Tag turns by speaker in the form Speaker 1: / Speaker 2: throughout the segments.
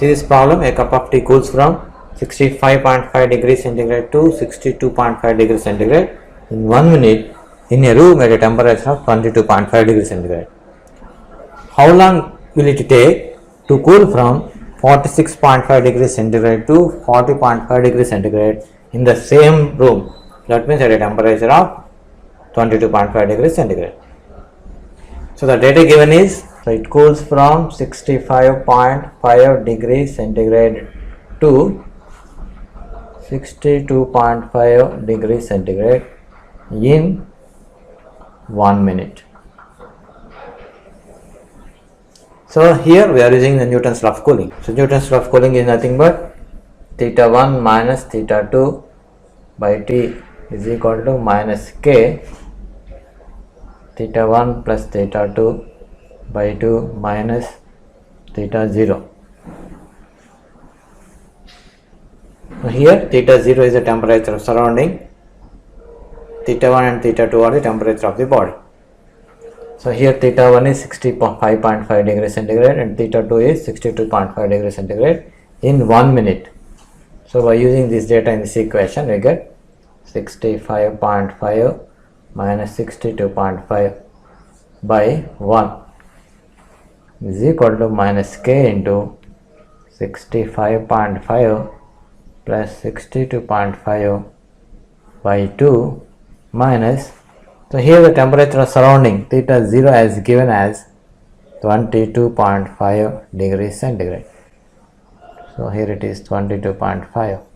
Speaker 1: See this problem, a cup of tea cools from 65.5 degrees centigrade to 62.5 degrees centigrade in 1 minute in a room at a temperature of 22.5 degrees centigrade. How long will it take to cool from 46.5 degrees centigrade to 40.5 degrees centigrade in the same room? That means at a temperature of 22.5 degrees centigrade. So the data given is, so it cools from 65.5 degrees centigrade to 62.5 degrees centigrade in 1 minute. So here we are using the Newton's law of cooling. So Newton's law of cooling is nothing but theta 1 minus theta 2 by T is equal to minus K theta 1 plus theta 2 by 2 minus theta 0. So here theta 0 is the temperature of surrounding, theta 1 and theta 2 are the temperature of the body. So here theta 1 is 65.5 degrees centigrade and theta 2 is 62.5 degrees centigrade in 1 minute. So by using this data in this equation we get 65.5 minus 62.5 by 1 is equal to minus K into 65.5 plus 62.5 by 2 minus, so here the temperature of surrounding theta 0 is given as 22.5 degrees centigrade. So here it is 22.5.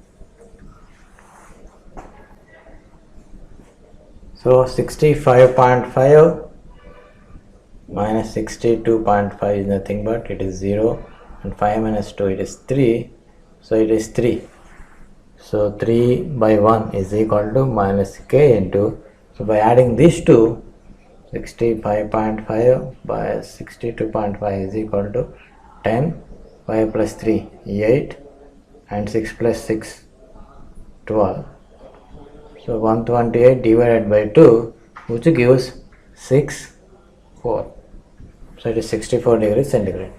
Speaker 1: So 65.5 minus 62.5 is nothing but it is 0 and 5 minus 2 it is 3, so it is 3. So 3 by 1 is equal to minus K into, so by adding these two, 65.5 by 62.5 is equal to 10, 5 plus 3 8 and 6 plus 6 12. So 128 divided by 2 which gives 6 4. So it is 64 degrees centigrade.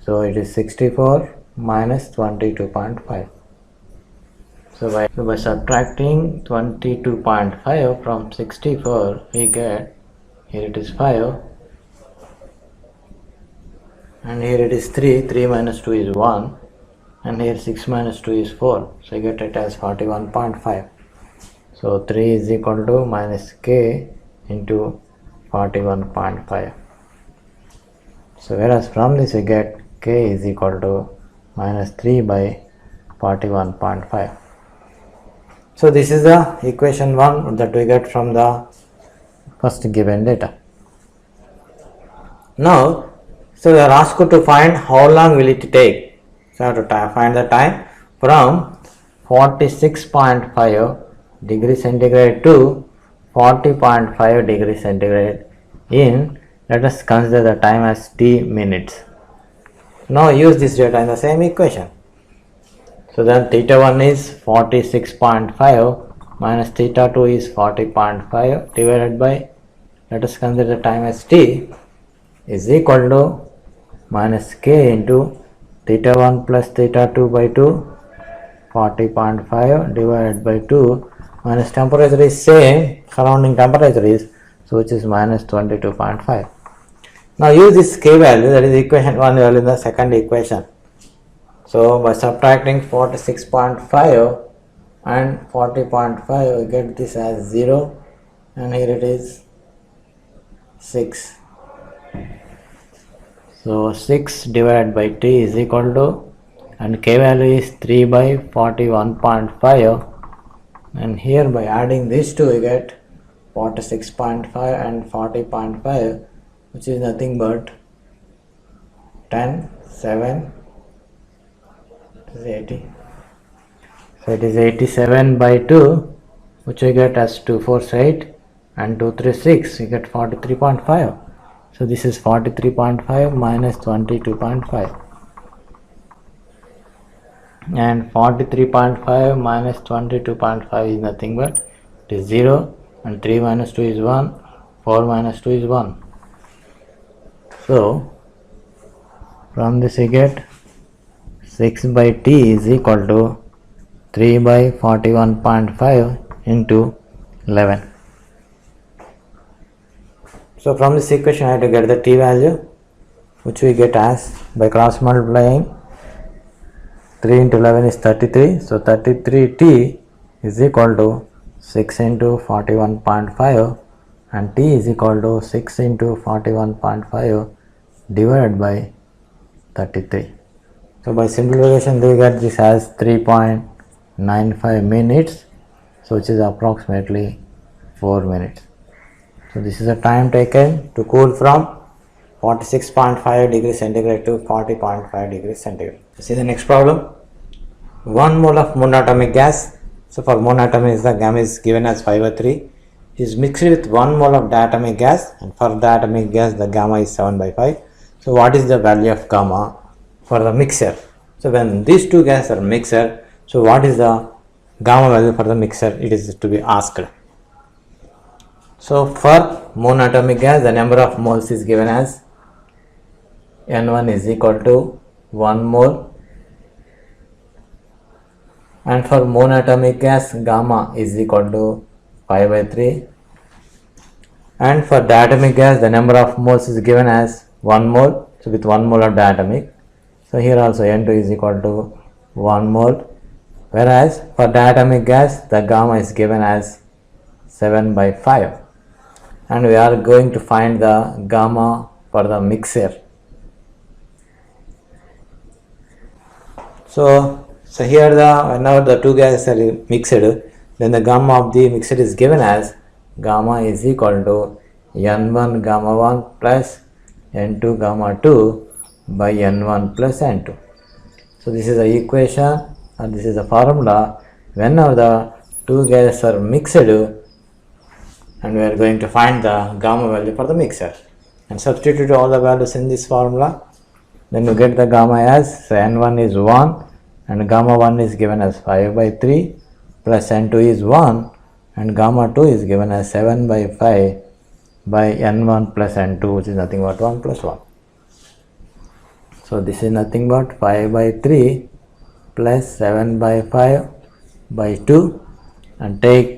Speaker 1: So it is 64 minus 22.5. So by subtracting 22.5 from 64 we get, here it is 5 and here it is 3, 3 minus 2 is 1 and here 6 minus 2 is 4. So you get it as 41.5. So 3 is equal to minus K into 41.5. So whereas from this we get K is equal to minus 3 by 41.5. So this is the equation 1 that we get from the first given data. Now, so we are asked to find how long will it take. So I have to find the time from 46.5 degrees centigrade to 40.5 degrees centigrade in, let us consider the time as t minutes. Now use this data in the same equation. So then theta 1 is 46.5 minus theta 2 is 40.5 divided by, let us consider the time as t, is equal to minus K into theta 1 plus theta 2 by 2 40.5 divided by 2 minus temperature is same, surrounding temperature is, so which is minus 22.5. Now use this K value, that is equation 1 value in the second equation. So by subtracting 46.5 and 40.5 we get this as 0 and here it is 6. So 6 divided by t is equal to, and K value is 3 by 41.5 and here by adding these two we get 46.5 and 40.5 which is nothing but 10, 7, it is 80. So it is 87 by 2 which we get as 2 4 8 and 2 3 6, we get 43.5. So this is 43.5 minus 22.5 and 43.5 minus 22.5 is nothing but it is 0 and 3 minus 2 is 1, 4 minus 2 is 1. So from this we get 6 by T is equal to 3 by 41.5 into 11. So from this equation I have to get the T value, which we get as by cross multiplying 3 into 11 is 33. So 33T is equal to 6 into 41.5 and T is equal to 6 into 41.5 divided by 33. So by simplification we get this as 3.95 minutes, so which is approximately 4 minutes. So this is the time taken to cool from 46.5 degrees centigrade to 40.5 degrees centigrade. See the next problem. 1 mole of monatomic gas. So for monatomic the gamma is given as 5/3 is mixed with 1 mole of diatomic gas, and for diatomic gas the gamma is 7/5. So what is the value of gamma for the mixture? So when these two gases are mixed, so what is the gamma value for the mixture? It is to be asked. So for monatomic gas the number of moles is given as N1 is equal to 1 mole, and for monatomic gas gamma is equal to 5/3, and for diatomic gas the number of moles is given as 1 mole, so with 1 mole of diatomic. So here also N2 is equal to 1 mole, whereas for diatomic gas the gamma is given as 7/5, and we are going to find the gamma for the mixture. So here whenever the two gases are mixed, then the gamma of the mixture is given as gamma is equal to N1 gamma 1 plus N2 gamma 2 by N1 plus N2. So this is the equation, and this is the formula whenever the two gases are mixed, and we are going to find the gamma value for the mixture and substitute all the values in this formula. Then you get the gamma as, so N1 is 1 and gamma 1 is given as 5/3 plus N2 is 1 and gamma 2 is given as 7/5 by N1 plus N2, which is nothing but 1 plus 1. So this is nothing but 5/3 plus 7/5 by 2, and take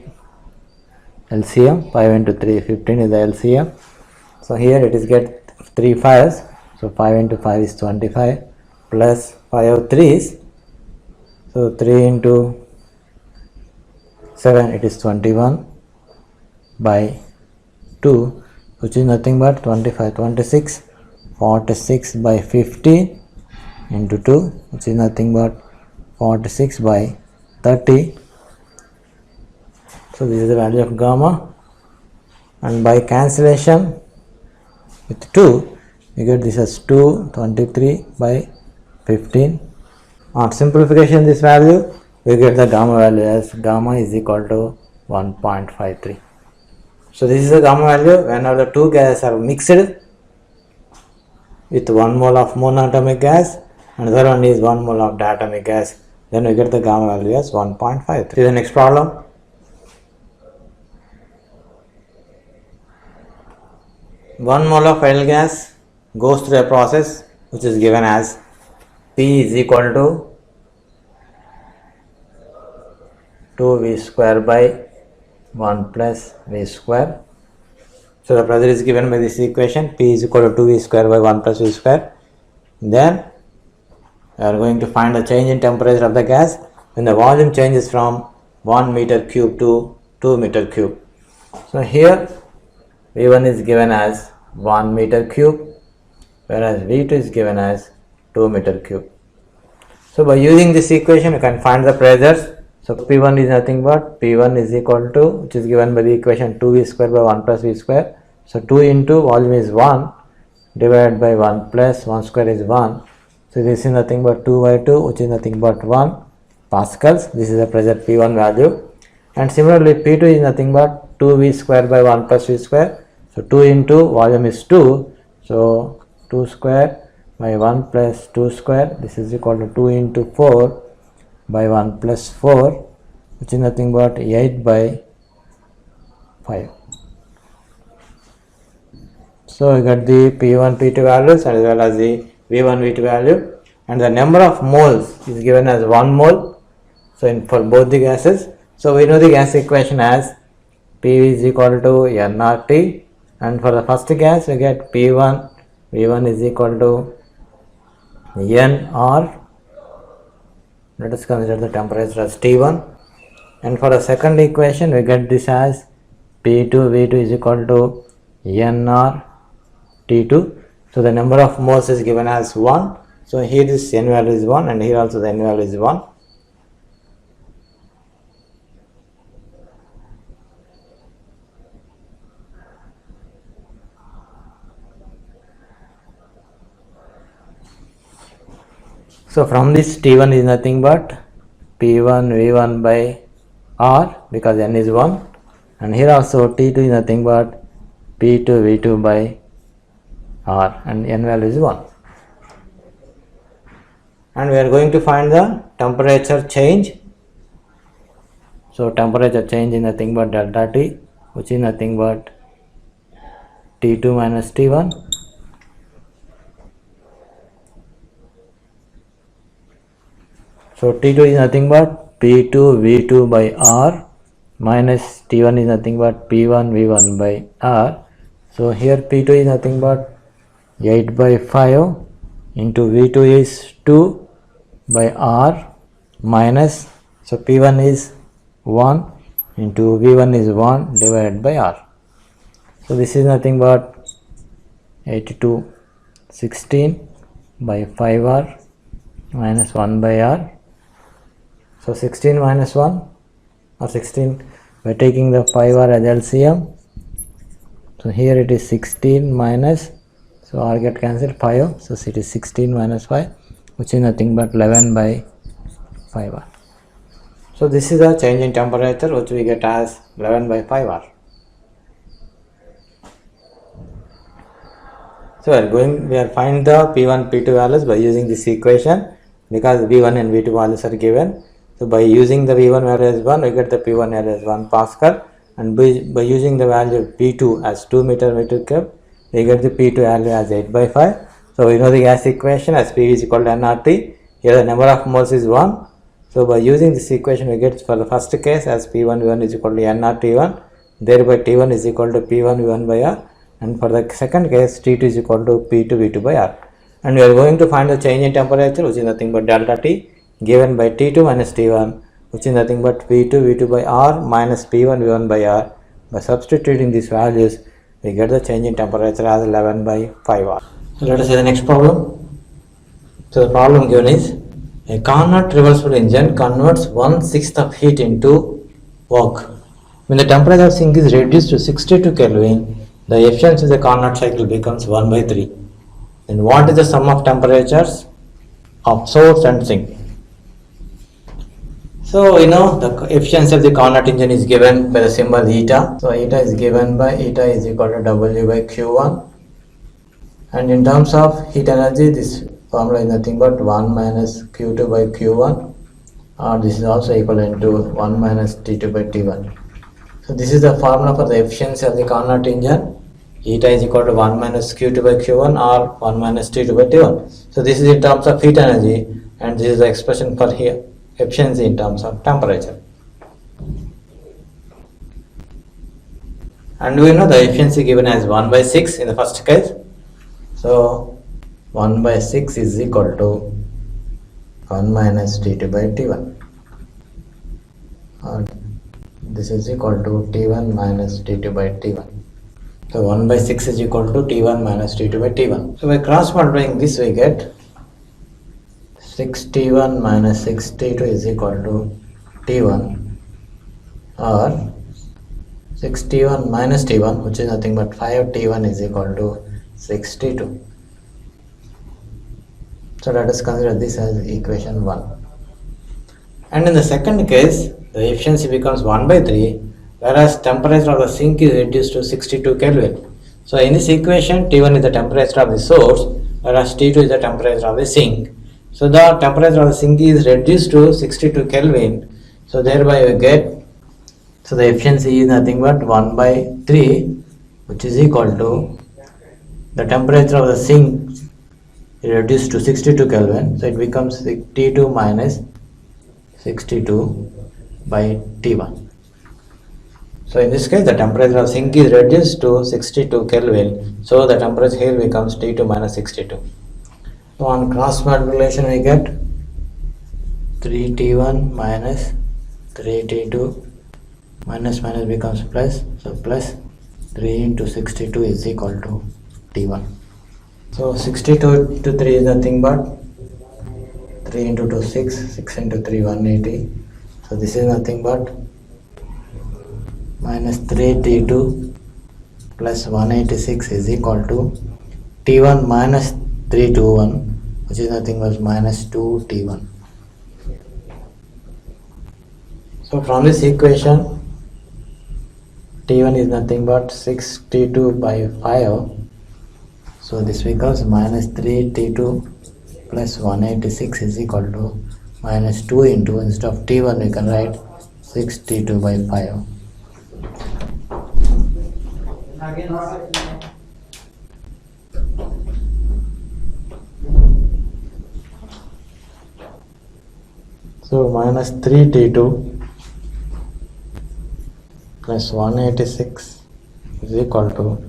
Speaker 1: LCM. 5 into 3, 15 is the LCM. So here it is get 3 5s, so 5 into 5 is 25 plus 5 3s, so 3 into 7 it is 21 by 2, which is nothing but 25, 26, 46 by 15 into 2, which is nothing but 46 by 30. So this is the value of gamma, and by cancellation with 2 you get this as 2, 23 by 15. On simplification this value we get the gamma value as gamma is equal to 1.53. So this is the gamma value whenever the two gases are mixed with 1 mole of monatomic gas and the other one is 1 mole of diatomic gas. Then we get the gamma value as 1.53. See the next problem. One mole of ideal gas goes through a process which is given as P is equal to 2V square by 1 plus V square. So the pressure is given by this equation, P is equal to 2V square by 1 plus V square. Then we are going to find the change in temperature of the gas when the volume changes from 1 meter cube to 2 meter cube. So here V1 is given as 1 meter cube, whereas V2 is given as 2 meter cube. So by using this equation you can find the pressures. So P1 is nothing but P1 is equal to, which is given by the equation 2V square by 1 plus V square. So 2 into volume is 1 divided by 1 plus 1 square is 1. So this is nothing but 2 by 2, which is nothing but 1 pascals. This is the pressure P1 value. And similarly P2 is nothing but 2V square by 1 plus V square. So 2 into volume is 2. So 2 square by 1 plus 2 square. This is equal to 2 into 4 by 1 plus 4, which is nothing but 8 by 5. So we got the P1, P2 values as well as the V1, V2 value. and the number of moles is given as 1 mole. So for both the gases, so we know the gas equation as PV is equal to nRT, and for the first gas we get P1, V1 is equal to nR. Let us consider the temperature as T1, and for the second equation we get this as P2, V2 is equal to nR T2. So the number of moles is given as 1. So here this n value is 1 and here also the n value is 1. So from this T1 is nothing but P1 V1 by R because n is 1, and here also T2 is nothing but P2 V2 by R and n value is 1. And we are going to find the temperature change. So temperature change is nothing but delta T, which is nothing but T2 minus T1. So T2 is nothing but P2 V2 by R minus T1 is nothing but P1 V1 by R. So here P2 is nothing but 8 by 5 into V2 is 2 by R minus, so P1 is 1 into V1 is 1 divided by R. So this is nothing but 82 16 by 5R minus 1 by R. So 16 minus 1 or 16 by taking the 5R as LCM. So here it is 16 minus, so R get cancelled 5, so it is 16 minus 5, which is nothing but 11 by 5R. So this is the change in temperature which we get as 11 by 5R. So we are finding the P1 P2 values by using this equation because V1 and V2 values are given. So by using the V1 value as 1, we get the P1 value as 1 Pascal, and by using the value of P2 as 2 meter cube, we get the P2 value as 8 by 5. So we know the gas equation as PV is equal to nRT. Here the number of moles is 1. So by using this equation we get for the first case as P1 V1 is equal to nRT1, thereby T1 is equal to P1 V1 by R, and for the second case T2 is equal to P2 V2 by R. And we are going to find the change in temperature, which is nothing but delta T given by T2 minus T1, which is nothing but P2 V2 by R minus P1 V1 by R. By substituting these values, we get the change in temperature as 11 by 5R. So let us see the next problem. So the problem given is a Carnot reversible engine converts 1/6 of heat into work. When the temperature of sink is reduced to 62 Kelvin, the efficiency of the Carnot cycle becomes 1 by 3. Then what is the sum of temperatures of source and sink? So the efficiency of the Carnot engine is given by the symbol eta. So eta is given by eta is equal to W by Q1. And in terms of heat energy, this formula is nothing but 1 minus Q2 by Q1, or this is also equivalent to 1 minus T2 by T1. So this is the formula for the efficiency of the Carnot engine. Eta is equal to 1 minus Q2 by Q1 or 1 minus T2 by T1. So this is in terms of heat energy, and this is the expression for here efficiency in terms of temperature. And we know the efficiency given as 1 by 6 in the first case. So 1 by 6 is equal to 1 minus T2 by T1. This is equal to T1 minus T2 by T1. So 1 by 6 is equal to T1 minus T2 by T1. So by cross multiplying this we get 6T1 minus 6T2 is equal to T1, or 6T1 minus T1, which is nothing but 5T1 is equal to 6T2. So let us consider this as equation 1. And in the second case, the efficiency becomes 1 by 3, whereas temperature of the sink is reduced to 62 Kelvin. So in this equation, T1 is the temperature of the source, whereas T2 is the temperature of the sink. So the temperature of the sink is reduced to 62 Kelvin. So thereby we get, so the efficiency is nothing but 1 by 3, which is equal to the temperature of the sink reduced to 62 Kelvin, so it becomes T2 minus 62 by T1. So in this case, the temperature of sink is reduced to 62 Kelvin, so the temperature here becomes T2 minus 62. So on cross multiplication, we get 3T1 minus 3T2 minus becomes plus, so plus 3 into 62 is equal to T1. So 62 to 3 is nothing but 3 into 2 6, 6 into 3 180. So this is nothing but minus 3T2 plus 186 is equal to T1 minus 321, which is nothing but minus 2T1. So from this equation, T1 is nothing but 6T2 by 5. So this becomes minus 3T2 plus 186 is equal to minus 2 into, instead of T1 we can write 6T2 by 5. So minus 3T2 plus 186 is equal to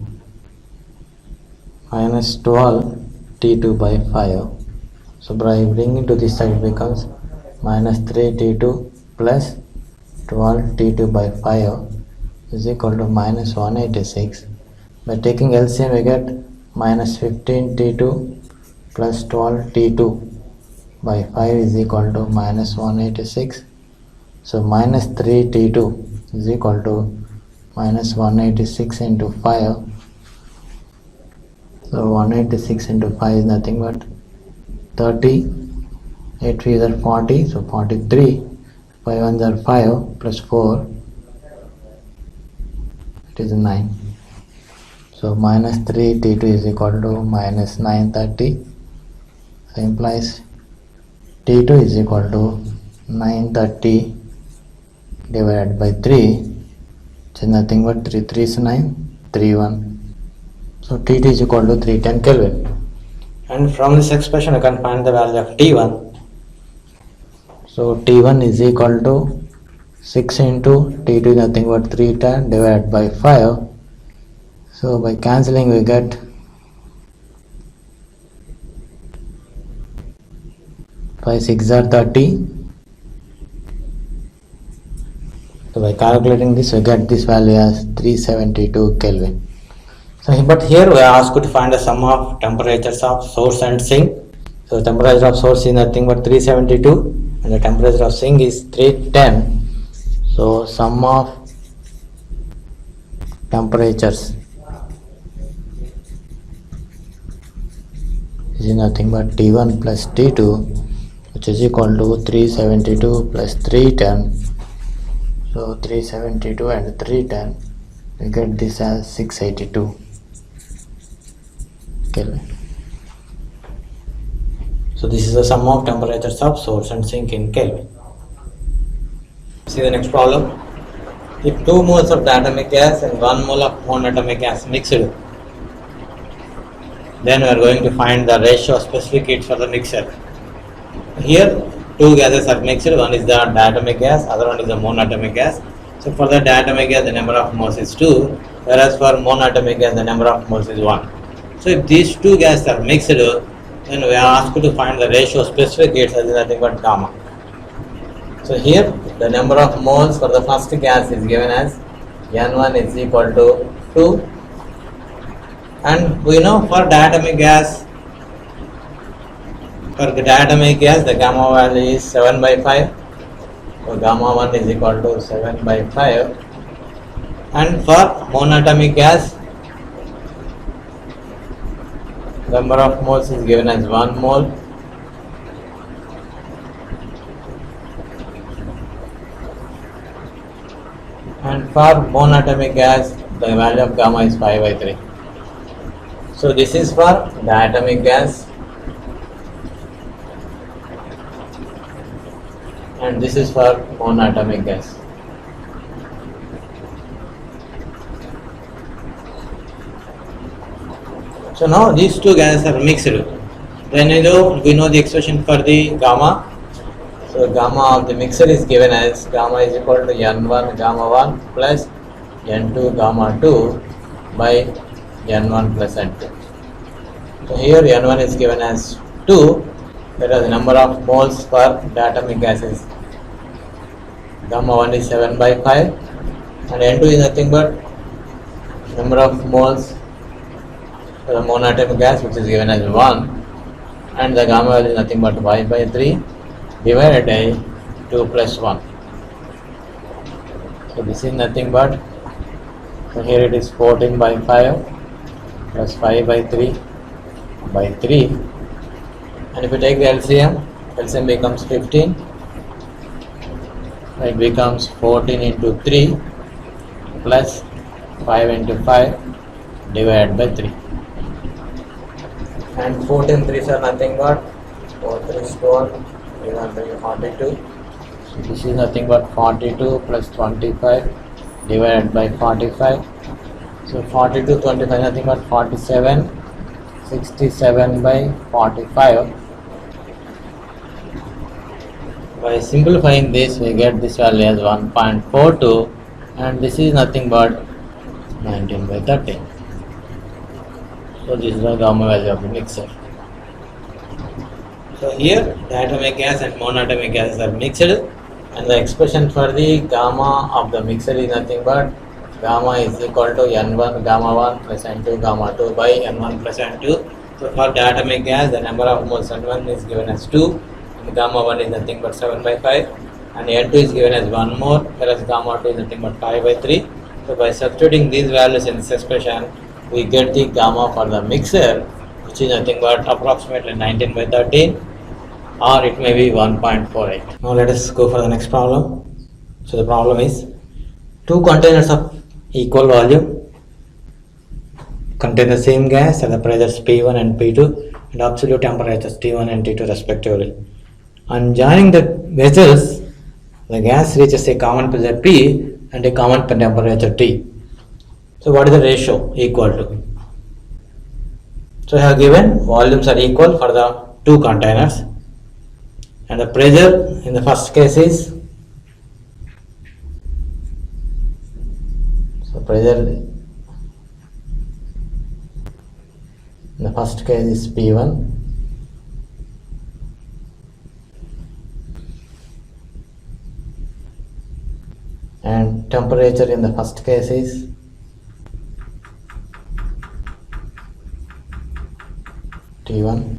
Speaker 1: minus 12T2 by 5. So by bringing to this side, it becomes minus 3T2 plus 12T2 by 5 is equal to minus 186. By taking LCM, we get minus 15T2 plus 12T2 by 5 is equal to minus 186. So minus 3T2 is equal to minus 186 into 5. So 186 into 5 is nothing but 30. 8 3s are 40, so 43. 5 1s are 5 plus 4. It is 9. So minus 3T2 is equal to minus 930. So implies T2 is equal to 930 divided by 3, which is nothing but 3 3 is 9, 3 1. So T2 is equal to 310 Kelvin. And from this expression, you can find the value of T1. So T1 is equal to 6 into T2 is nothing but 310 divided by 5. So by cancelling, we get 5 6 are 30. So by calculating this, we get this value as 372 Kelvin. So, but here we are asked to find the sum of temperatures of source and sink. So temperature of source is nothing but 372 and the temperature of sink is 310. So sum of temperatures is nothing but T1 plus T2, which is equal to 372 plus 310. So 372 and 310, we get this as 682 Kelvin. So this is the sum of temperatures of source and sink in Kelvin. See the next problem. If 2 moles of diatomic gas and 1 mole of monatomic gas mixed, then we are going to find the ratio of specific heat for the mixture. Here 2 gases are mixed, one is the diatomic gas, other one is the monatomic gas. So for the diatomic gas, the number of moles is 2, whereas for monatomic gas, the number of moles is 1. So if these 2 gases are mixed, then we are asked to find the ratio of specific heat, that is nothing but gamma. So here the number of moles for the first gas is given as N1 is equal to 2, and we know for diatomic gas, the gamma value is 7 by 5. So gamma 1 is equal to 7 by 5. And for monatomic gas, the number of moles is given as 1 mole. And for monatomic gas, the value of gamma is 5 by 3. So this is for diatomic gas, and this is for monatomic gas. So now these 2 gases are mixed. Then we know the expression for the gamma. So gamma of the mixture is given as gamma is equal to n1 gamma 1 plus n2 gamma 2 by n1 plus n2. So here n1 is given as 2, whereas the number of moles for the atomic gas is gamma 1 is 7 by 5 and n2 is nothing but number of moles for the monatomic gas, which is given as 1, and the gamma value is nothing but 5 by 3 divided by 2 plus 1. So this is nothing but, so here it is 14 by 5 plus 5 by 3 by 3, and if you take the LCM becomes 15. It becomes 14 into 3 plus 5 into 5 divided by 3. And 14 3s are nothing but 4 3 is 12, 42. So this is nothing but 42 plus 25 divided by 45. So 42 25 nothing but 47, 67 by 45. By simplifying this, we get this value as 1.42, and this is nothing but 19 by 30. So this is the gamma value of the mixture. So here the atomic gas and monatomic gases are mixed, and the expression for the gamma of the mixture is nothing but gamma is equal to n1 gamma 1 plus n2 gamma 2 by n1 plus n2. So for the atomic gas, the number of moles n1 is given as 2. Gamma 1 is nothing but 7 by 5 and n2 is given as 1 more, whereas gamma 2 is nothing but 5 by 3. So by substituting these values in this expression, we get the gamma for the mixer, which is nothing but approximately 19 by 13, or it may be 1.48. Now let us go for the next problem. So the problem is, two containers of equal volume contain the same gas at the pressures P1 and P2 and absolute temperatures T1 and T2 respectively. On joining the vessels, the gas reaches a common pressure P and a common temperature T. So what is the ratio equal to? So I have given volumes are equal for the two containers, and the pressure in the first case is, so pressure in the first case is P1, and temperature in the first case is T1,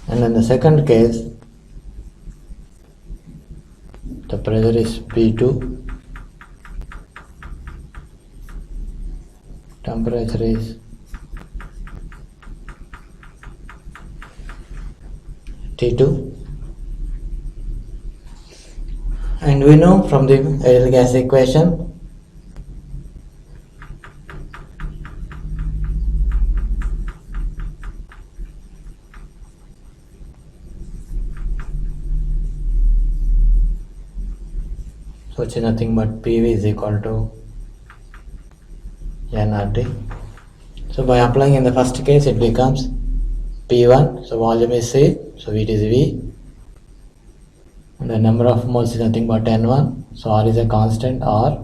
Speaker 1: and in the second case the pressure is P2, temperature is T2, and we know from the ideal gas equation which is nothing but PV is equal to nRT. So by applying in the first case, it becomes P1, so volume is C, so it is V, and the number of moles is nothing but N1, so R is a constant R,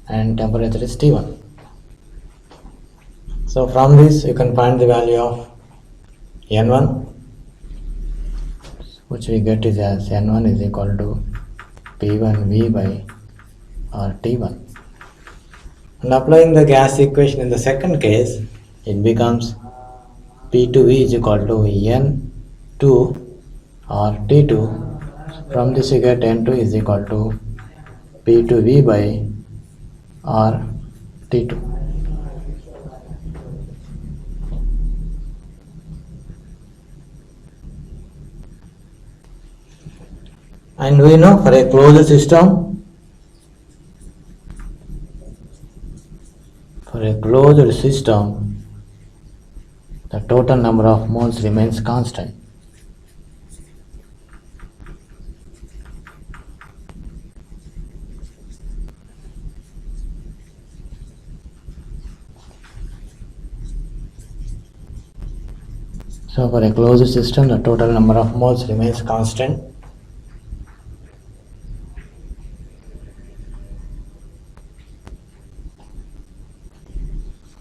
Speaker 1: and temperature is T1. So from this you can find the value of N1, which we get is as N1 is equal to P1V by RT1. And applying the gas equation in the second case, it becomes P2V is equal to N2 RT2. From this you get N2 is equal to P2V by RT2. And we know for a closed system, the total number of moles remains constant. So for a closed system, the total number of moles remains constant.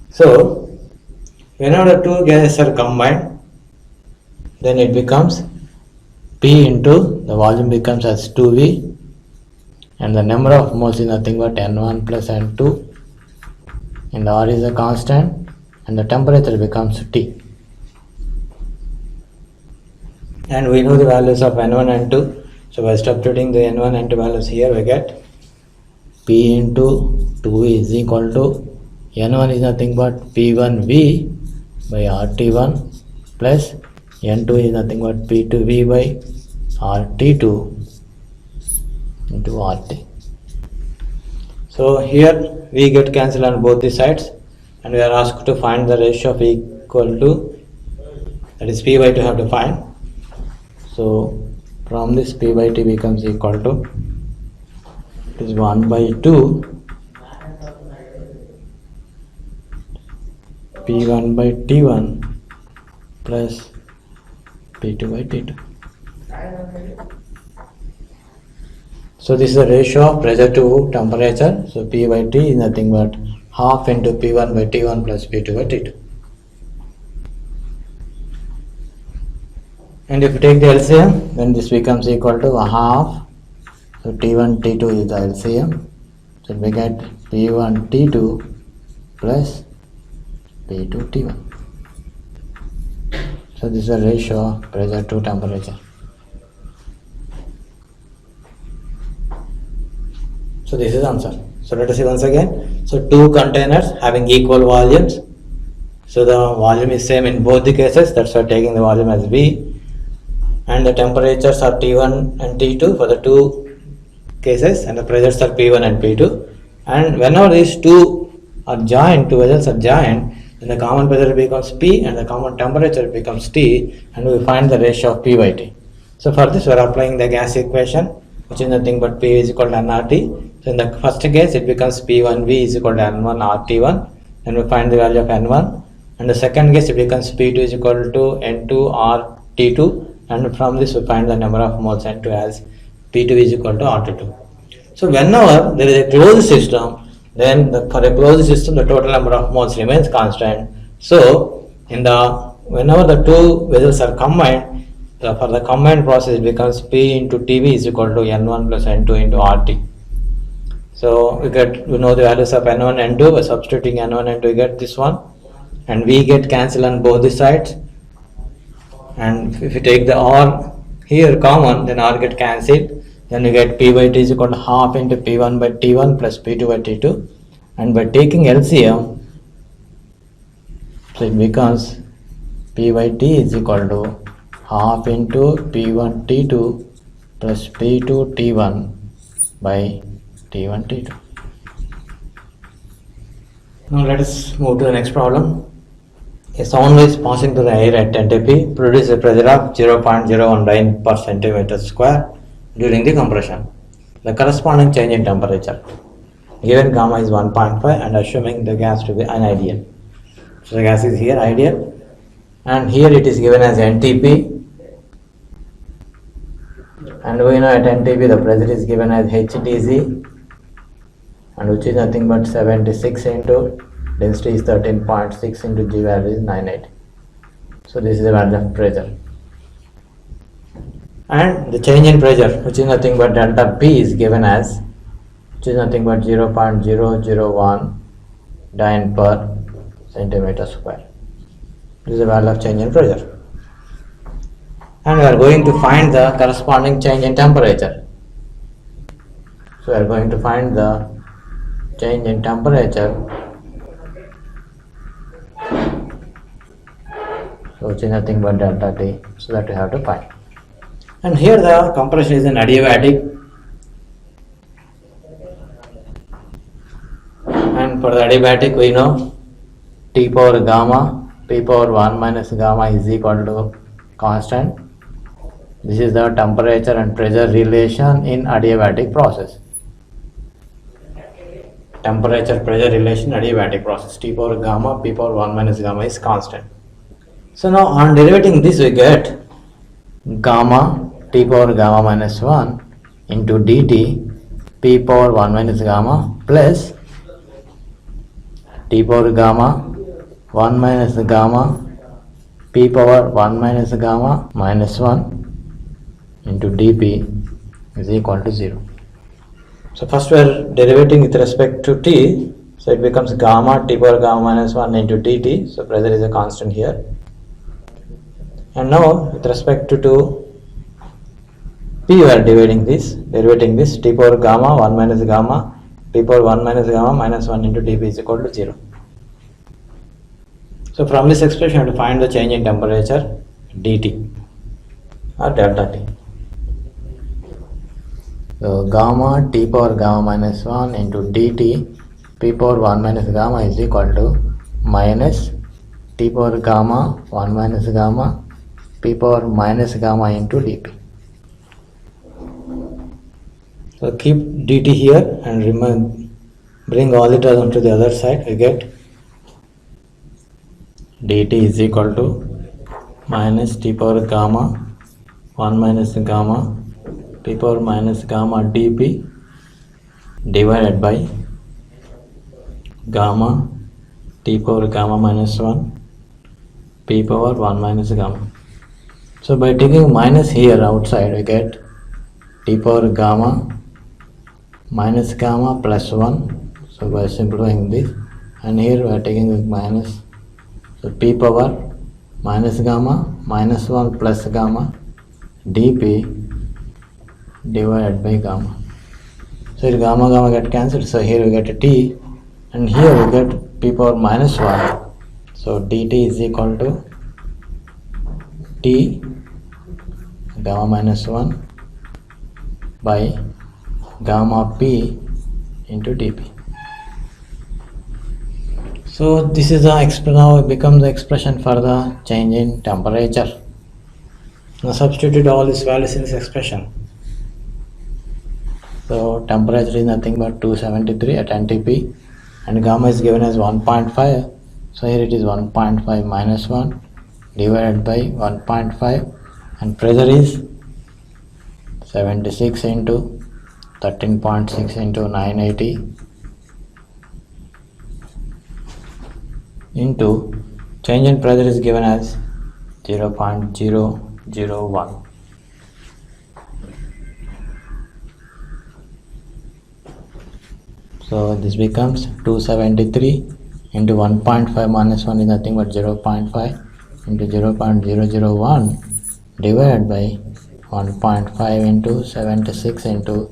Speaker 1: So whenever the two gases are combined, then it becomes P into the volume becomes as 2V, and the number of moles is nothing but N1 plus N2, and the R is a constant, and the temperature becomes T. And we know the values of N1 and N2, so by substituting the N1 and N2 values here, we get P into 2V is equal to N1 is nothing but P1V by RT1 plus N2 is nothing but P2V by RT2 into RT. So here we get cancelled on both the sides, and we are asked to find the ratio of equal to, that is P by 2 have to find. So from this P by T becomes equal to, it is 1 by 2 P1 by T1 plus P2 by T2. So this is the ratio of pressure to temperature. So P by T is nothing but half into P1 by T1 plus P2 by T2. And if you take the LCM, then this becomes equal to a half. So T1 T2 is the LCM. So we get P1 T2 plus P2 T1. So this is the ratio of pressure to temperature. So this is answer. So let us see once again. So two containers having equal volumes. So the volume is same in both the cases. That's why taking the volume as V. And the temperatures are T1 and T2 for the two cases, and the pressures are P1 and P2. And whenever these two are joined, two vessels are joined, then the common pressure becomes P and the common temperature becomes T, and we find the ratio of P by T. So for this we are applying the gas equation, which is nothing but P is equal to nRT. So in the first case it becomes P1V is equal to N1 RT1, and we find the value of N1. And the second case it becomes P2 is equal to N2 RT2, and from this we find the number of moles N2 as P2 is equal to RT2. So whenever there is a closed system, then for a closed system the total number of moles remains constant. So whenever the two vessels are combined, for the combined process it becomes P into TV is equal to N1 plus N2 into RT. So we know the values of N1 and N2. By substituting N1 and N2 we get this one, and we get cancelled on both the sides. And if you take the R here common, then R get cancelled. Then you get P by T is equal to half into P1 by T1 plus P2 by T2. And by taking LCM, so it becomes P by T is equal to half into P1 T2 plus P2 T1 by T1 T2. Now let us move to the next problem. A sound wave passing through the air at 10 dp produces a pressure of 0.019 per centimeter square during the compression. The corresponding change in temperature. Given gamma is 1.5 and assuming the gas to be unideal. So the gas is here ideal, and here it is given as NTP, and we know at NTP the pressure is given as HTC, and which is nothing but 76 into density is 13.6 into G value is 98. So this is the value of pressure. And the change in pressure, which is nothing but delta P, is given as, which is nothing but 0.001 dyne per centimeter square. This is the value of change in pressure. And we are going to find the corresponding change in temperature. So we are going to find the change in temperature, so which is nothing but delta T, so that we have to find. And here the compression is an adiabatic, and for the adiabatic we know T power gamma, P power 1 minus gamma is equal to constant. This is the temperature and pressure relation in adiabatic process. Temperature pressure relation adiabatic process. T power gamma, P power 1 minus gamma is constant. So now on derivating this we get gamma t power gamma minus 1 into dt p power 1 minus gamma plus t power gamma 1 minus gamma p power 1 minus gamma minus 1 into dp is equal to 0. So first we are derivating with respect to t, so it becomes gamma t power gamma minus 1 into dt, so pressure is a constant here. And now with respect to p we are derivating this t power gamma 1 minus gamma p power 1 minus gamma minus 1 into dp is equal to 0. So from this expression you have to find the change in temperature dt or delta T. So gamma t power gamma minus 1 into dt p power 1 minus gamma is equal to minus t power gamma 1 minus gamma p power minus gamma into dp. So keep dt here and bring all the terms to the other side. We get dt is equal to minus t power gamma 1 minus gamma p power minus gamma dp divided by gamma t power gamma minus 1 p power 1 minus gamma. So by taking minus here outside we get t power gamma minus gamma plus 1. So by simplifying this, and here we are taking this minus, so p power minus gamma minus 1 plus gamma dp divided by gamma. So here gamma gamma get cancelled, so here we get a t and here we get p power minus 1. So dt is equal to t gamma minus 1 by gamma p into dp. So this is the now it becomes the expression for the change in temperature. Now substitute all these values in this expression. So temperature is nothing but 273 at NTP and gamma is given as 1.5. So here it is 1.5 minus 1 divided by 1.5 and pressure is 76 into 13.6 into 980 into change in pressure is given as 0.001. So this becomes 273 into 1.5 minus 1 is nothing but 0.5 into 0.001 divided by 1.5 into 76 into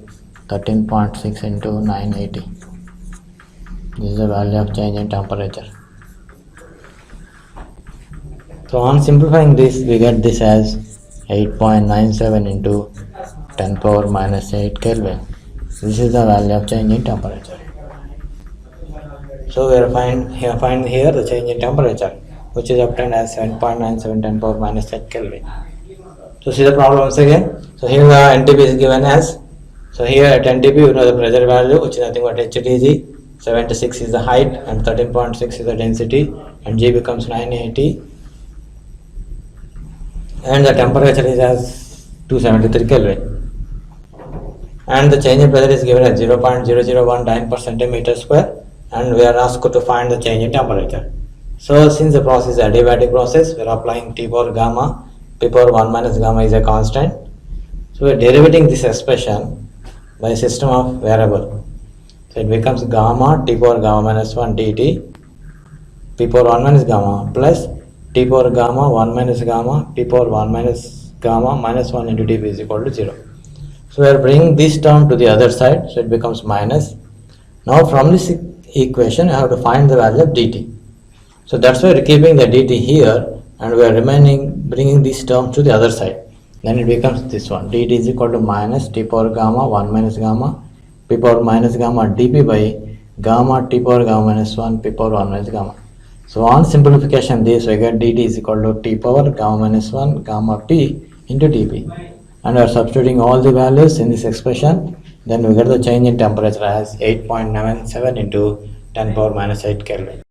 Speaker 1: 13.6 into 980. This is the value of change in temperature. So on simplifying this we get this as 8.97 into 10 power minus 8 Kelvin. This is the value of change in temperature. So we are finding here the change in temperature, which is obtained as 7.97 10 power minus 8 Kelvin. So see the problem once again. So here the NTP is given as, so here at NTP you know the pressure value, which is nothing but HTG, 76 is the height and 13.6 is the density and G becomes 980 and the temperature is as 273 Kelvin. And the change in pressure is given as 0.0019 per centimeter square and we are asked to find the change in temperature. So since the process is a adiabatic process, we are applying T power gamma, P power 1 minus gamma is a constant. So we are derivating this expression by a system of variable. So it becomes gamma T power gamma minus 1 dt P power 1 minus gamma plus T power gamma 1 minus gamma P power 1 minus gamma minus 1 into dp is equal to 0. So we are bringing this term to the other side, so it becomes minus. Now from this equation I have to find the value of dt. So that's why we are keeping the dt here and we are bringing this term to the other side. Then it becomes this one, dt is equal to minus T power gamma 1 minus gamma P power minus gamma dp by gamma T power gamma minus 1 P power 1 minus gamma. So on simplification this we get dt is equal to T power gamma minus 1 gamma p into dp and we are substituting all the values in this expression. Then we get the change in temperature as 8.97 into 10 power minus 8 Kelvin.